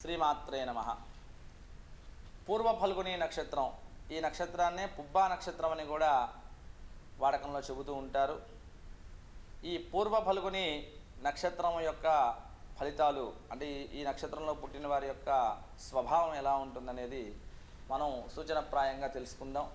శ్రీమాత్రే నమ. పూర్వ ఫల్గుని నక్షత్రం, ఈ నక్షత్రాన్నే పుబ్బా నక్షత్రం అని కూడా వాడకంలో చెబుతూ ఉంటారు. ఈ పూర్వ ఫల్గుని నక్షత్రం యొక్క ఫలితాలు అంటే ఈ నక్షత్రంలో పుట్టిన వారి యొక్క స్వభావం ఎలా ఉంటుందనేది మనం సూచనప్రాయంగా తెలుసుకుందాం.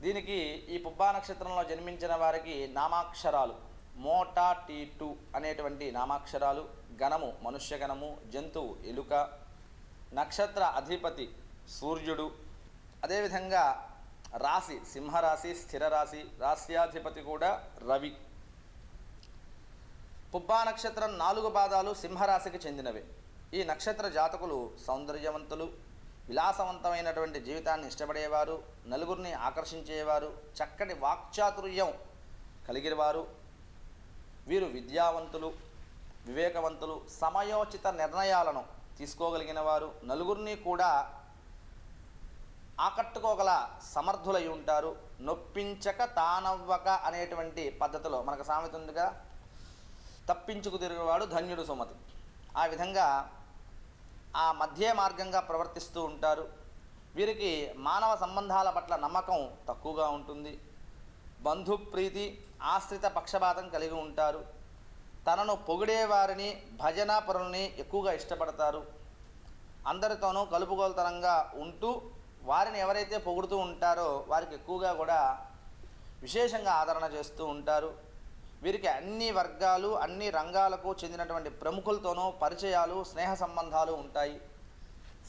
దీనికి ఈ పుబ్బా నక్షత్రంలో జన్మించిన వారికి నామాక్షరాలు మోటా టీ2 అనేటువంటి నామాక్షరాలు, గణము మనుష్యగణము, జంతువు ఎలుక, నక్షత్ర అధిపతి సూర్యుడు, అదేవిధంగా రాశి సింహరాశి, స్థిర రాశి, రాశ్యాధిపతి కూడా రవి. పుబ్బా నక్షత్రం 4 పాదాలు సింహరాశికి చెందినవి. ఈ నక్షత్ర జాతకులు సౌందర్యవంతులు, విలాసవంతమైనటువంటి జీవితాన్ని ఇష్టపడేవారు, నలుగురిని ఆకర్షించేవారు, చక్కటి వాక్చాతుర్యం కలిగినవారు. వీరు విద్యావంతులు, వివేకవంతులు, సమయోచిత నిర్ణయాలను తీసుకోగలిగిన వారు, నలుగురిని కూడా ఆకట్టుకోగల సమర్థులై ఉంటారు. నొప్పించక తానవ్వక అనేటువంటి పద్ధతిలో మనకు సామెత ఉందిగా, తప్పించుకు తిరిగేవాడు ధన్యుడు సుమతి. ఆ విధంగా ఆ మధ్య మార్గంగా ప్రవర్తిస్తూ ఉంటారు. వీరికి మానవ సంబంధాల పట్ల నమ్మకం తక్కువగా ఉంటుంది. బంధుప్రీతి, ఆశ్రిత పక్షపాతం కలిగి ఉంటారు. తనను పొగిడేవారిని, భజన పరుల్ని ఎక్కువగా ఇష్టపడతారు. అందరితోనూ కలుపుగోలుతనంగా ఉంటూ వారిని ఎవరైతే పొగుడుతూ ఉంటారో వారికి ఎక్కువగా కూడా విశేషంగా ఆదరణ చేస్తూ ఉంటారు. వీరికి అన్ని వర్గాలు, అన్ని రంగాలకు చెందినటువంటి ప్రముఖులతోనూ పరిచయాలు, స్నేహ సంబంధాలు ఉంటాయి.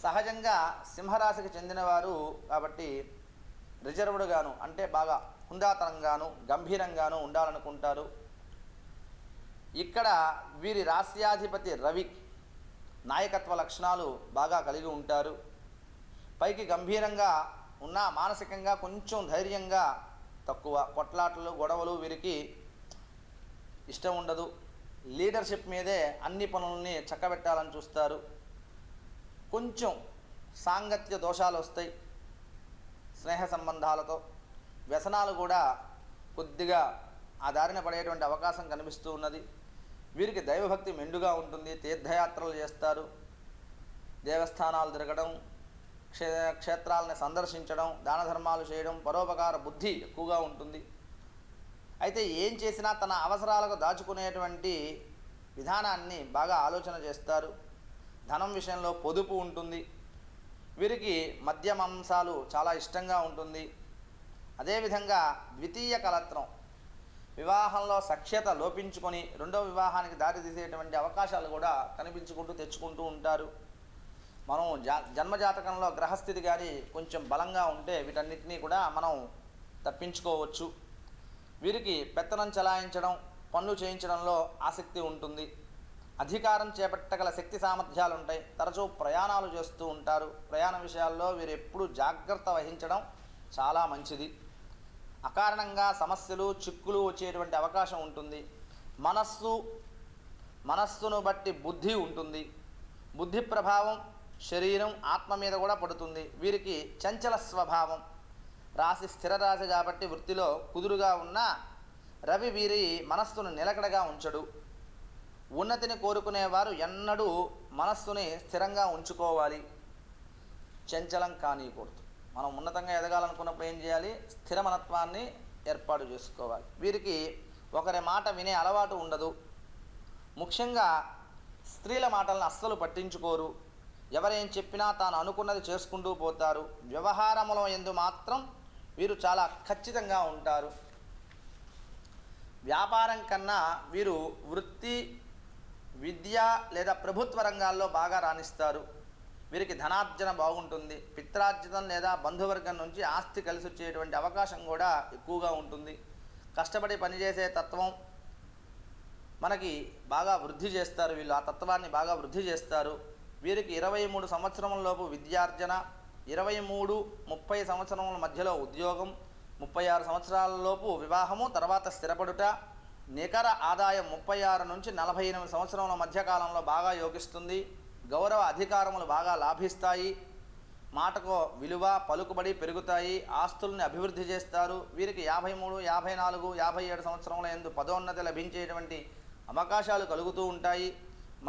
సహజంగా సింహరాశికి చెందినవారు కాబట్టి రిజర్వ్డ్గాను అంటే బాగా హుందాతనంగాను గంభీరంగాను ఉండాలనుకుంటారు. ఇక్కడ వీరి రాశ్యాధిపతి రవి నాయకత్వ లక్షణాలు బాగా కలిగి ఉంటారు. పైకి గంభీరంగా ఉన్న మానసికంగా కొంచెం ధైర్యంగా తక్కువ. కొట్లాటలు, గొడవలు వీరికి ఇష్టం ఉండదు. లీడర్షిప్ మీదే అన్ని పనులని చక్కబెట్టాలని చూస్తారు. కొంచెం సాంగత్య దోషాలు వస్తాయి. స్నేహ సంబంధాలతో వ్యసనాలు కూడా కొద్దిగా ఆ దారిన పడేటువంటి అవకాశం కనిపిస్తూ ఉన్నది. వీరికి దైవభక్తి మెండుగా ఉంటుంది. తీర్థయాత్రలు చేస్తారు. దేవస్థానాలు తిరగడం, క్షేత్రాలని సందర్శించడం, దాన ధర్మాలు చేయడం, పరోపకార బుద్ధి ఎక్కువగా ఉంటుంది. అయితే ఏం చేసినా తన అవసరాలకు దాచుకునేటువంటి విధానాన్ని బాగా ఆలోచన చేస్తారు. ధనం విషయంలో పొదుపు ఉంటుంది. వీరికి మద్యమాంసాలు చాలా ఇష్టంగా ఉంటుంది. అదేవిధంగా ద్వితీయ కలత్రం, వివాహంలో సఖ్యత లోపించుకొని రెండో వివాహానికి దారి తీసేటువంటి అవకాశాలు కూడా కనిపించుకుంటూ తెచ్చుకుంటూ ఉంటారు. మనం జన్మజాతకంలో గ్రహస్థితి కానీ కొంచెం బలంగా ఉంటే వీటన్నిటినీ కూడా మనం తప్పించుకోవచ్చు. వీరికి పెత్తనం చలాయించడం, పనులు చేయించడంలో ఆసక్తి ఉంటుంది. అధికారం చేపట్టగల శక్తి సామర్థ్యాలు ఉంటాయి. తరచూ ప్రయాణాలు చేస్తూ ఉంటారు. ప్రయాణ విషయాల్లో వీరు ఎప్పుడూ జాగ్రత్త వహించడం చాలా మంచిది. అకారణంగా సమస్యలు, చిక్కులు వచ్చేటువంటి అవకాశం ఉంటుంది. మనస్సును బట్టి బుద్ధి ఉంటుంది. బుద్ధి ప్రభావం శరీరం, ఆత్మ మీద కూడా పడుతుంది. వీరికి చంచల స్వభావం. రాశి స్థిర రాశి కాబట్టి వృత్తిలో కుదురుగా ఉన్న రవి వీరి మనస్సును నిలకడగా ఉంచడు. ఉన్నతిని కోరుకునేవారు ఎన్నడూ మనస్సుని స్థిరంగా ఉంచుకోవాలి. చంచలం కానీయకూడదు. మనం ఉన్నతంగా ఎదగాలనుకున్నప్పుడు ఏం చేయాలి? స్థిర మనత్వాన్ని ఏర్పాటు చేసుకోవాలి. వీరికి ఒకరి మాట వినే అలవాటు ఉండదు. ముఖ్యంగా స్త్రీల మాటలను అస్సలు పట్టించుకోరు. ఎవరేం చెప్పినా తాను అనుకున్నది చేసుకుంటూ పోతారు. వ్యవహారముల యందు మాత్రం వీరు చాలా ఖచ్చితంగా ఉంటారు. వ్యాపారం కన్నా వీరు వృత్తి, విద్య లేదా ప్రభుత్వ రంగాల్లో బాగా రాణిస్తారు. వీరికి ధనార్జన బాగుంటుంది. పిత్రార్జితం లేదా బంధువర్గం నుంచి ఆస్తి కలిసి వచ్చేటువంటి అవకాశం కూడా ఎక్కువగా ఉంటుంది. కష్టపడి పనిచేసే తత్వం మనకి బాగా వృద్ధి చేస్తారు. వీళ్ళు ఆ తత్వాన్ని బాగా వృద్ధి చేస్తారు. వీరికి 23 సంవత్సరములలోపు విద్యార్జన, 23-30 సంవత్సరముల మధ్యలో ఉద్యోగం, 36 సంవత్సరాలలోపు వివాహము, తర్వాత స్థిరపడుట, నికర ఆదాయం 36 నుంచి 48 సంవత్సరముల మధ్యకాలంలో బాగా యోగిస్తుంది. గౌరవ అధికారములు బాగా లాభిస్తాయి. మాటకు విలువ, పలుకుబడి పెరుగుతాయి. ఆస్తుల్ని అభివృద్ధి చేస్తారు. వీరికి 53, 54, 57 సంవత్సరముల యందు పదోన్నతి లభించేటువంటి అవకాశాలు కలుగుతూ ఉంటాయి.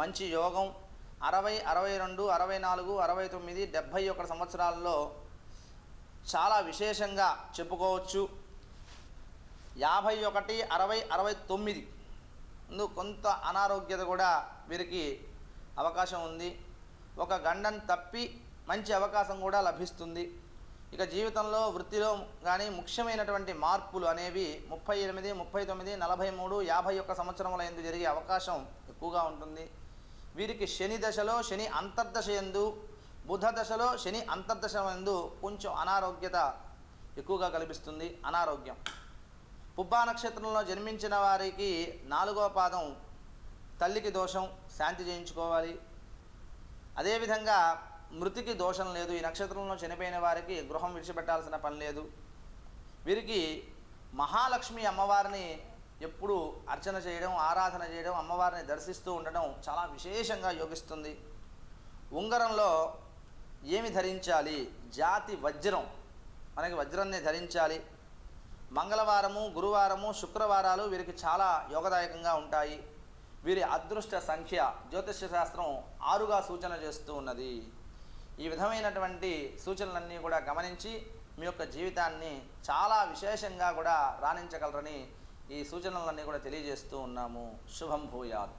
మంచి యోగం, 60, 62, 64, 69, 71 సంవత్సరాలలో చాలా విశేషంగా చెప్పుకోవచ్చు. 51, 60, 69 కొంత అనారోగ్యత కూడా వీరికి అవకాశం ఉంది. ఒక గండం తప్పి మంచి అవకాశం కూడా లభిస్తుంది. ఇక జీవితంలో వృత్తిలో కానీ ముఖ్యమైనటువంటి మార్పులు అనేవి 38, 39, 43, 51 సంవత్సరముల యందు జరిగే అవకాశం ఎక్కువగా ఉంటుంది. వీరికి శని దశలో శని అంతర్దశ యందు, బుధ దశలో శని అంతర్దశ యందు కొంచెం అనారోగ్యత ఎక్కువగా కనిపిస్తుంది. అనారోగ్యం. పుబ్బా నక్షత్రంలో జన్మించిన వారికి 4వ పాదం తల్లికి దోషం, శాంతి చేయించుకోవాలి. అదేవిధంగా మృతికి దోషం లేదు. ఈ నక్షత్రంలో చనిపోయిన వారికి గృహం విడిచిపెట్టాల్సిన పని లేదు. వీరికి మహాలక్ష్మి అమ్మవారిని ఎప్పుడు అర్చన చేయడం, ఆరాధన చేయడం, అమ్మవారిని దర్శిస్తూ ఉండడం చాలా విశేషంగా యోగిస్తుంది. ఉంగరంలో ఏమి ధరించాలి? జాతి వజ్రం, మనకి వజ్రాన్ని ధరించాలి. మంగళవారము, గురువారము, శుక్రవారాలు వీరికి చాలా యోగదాయకంగా ఉంటాయి. వీరి అదృష్ట సంఖ్య జ్యోతిష్య శాస్త్రం 6గా సూచన చేస్తూ ఉన్నది. ఈ విధమైనటువంటి సూచనలన్నీ కూడా గమనించి మీ యొక్క జీవితాన్ని చాలా విశేషంగా కూడా రాణించగలరని ఈ సూచనలన్నీ కూడా తెలియజేస్తూ ఉన్నాము. శుభం భూయాత్.